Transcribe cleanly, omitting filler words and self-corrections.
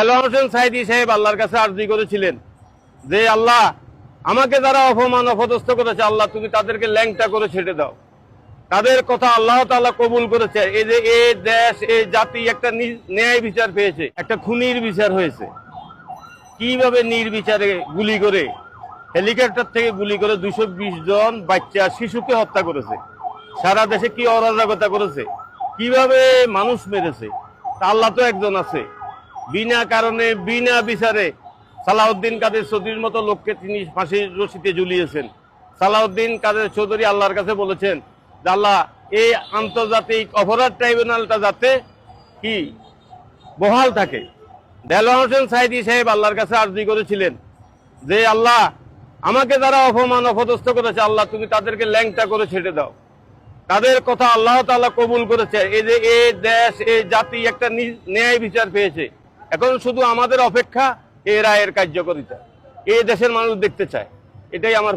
দেলোয়ার হোসেন সাঈদী সাহেব আল্লাহর কাছে আরজি করেছিলেন যে আল্লাহ, আমাকে যারা অপমান অপদস্থ করেছে আল্লাহ তুমি তাদেরকে ল্যাংটা করে ছেড়ে দাও। তাদের কথা আল্লাহ তাআলা কবুল করেছে। এই যে এই দেশ, এই জাতি একটা ন্যায় বিচার পেয়েছে, একটা খুনির বিচার হয়েছে। কিভাবে নির্বিচারে গুলি করে, হেলিকপ্টার থেকে গুলি করে 220 জন বাচ্চা শিশুকে হত্যা করেছে। সারা দেশে কি অরাজকতা করেছে, কিভাবে মানুষ মেরেছে। তা আল্লাহ তো একজন আছে, বিনা কারণে বিনা বিচারে সালাউদ্দিন কাদের চৌধুরীর মতো লোককে তিনি ফাঁসির রশিতে ঝুলিয়েছেন। সালাউদ্দিন কাদের চৌধুরী আল্লাহর কাছে বলেছেন যে আল্লাহ, এই আন্তর্জাতিক অপরাধ ট্রাইব্যুনালটা যাতে কি বহাল থাকে। দেলোয়ার হোসেন সাঈদী সাহেব আল্লাহর কাছে আরজি করেছিলেন যে আল্লাহ, আমাকে যারা অপমান অপদস্থ করেছে আল্লাহ তুমি তাদেরকে ল্যাংটা করে ছেড়ে দাও। তাদের কথা আল্লাহ তাআলা কবুল করেছে। এই যে এই দেশ, এই জাতি একটা ন্যায় বিচার পেয়েছে। এখন শুধু আমাদের অপেক্ষা এই রায়ের কার্যকারিতা। এই দেশের মানুষ দেখতে চায়। এটাই আমার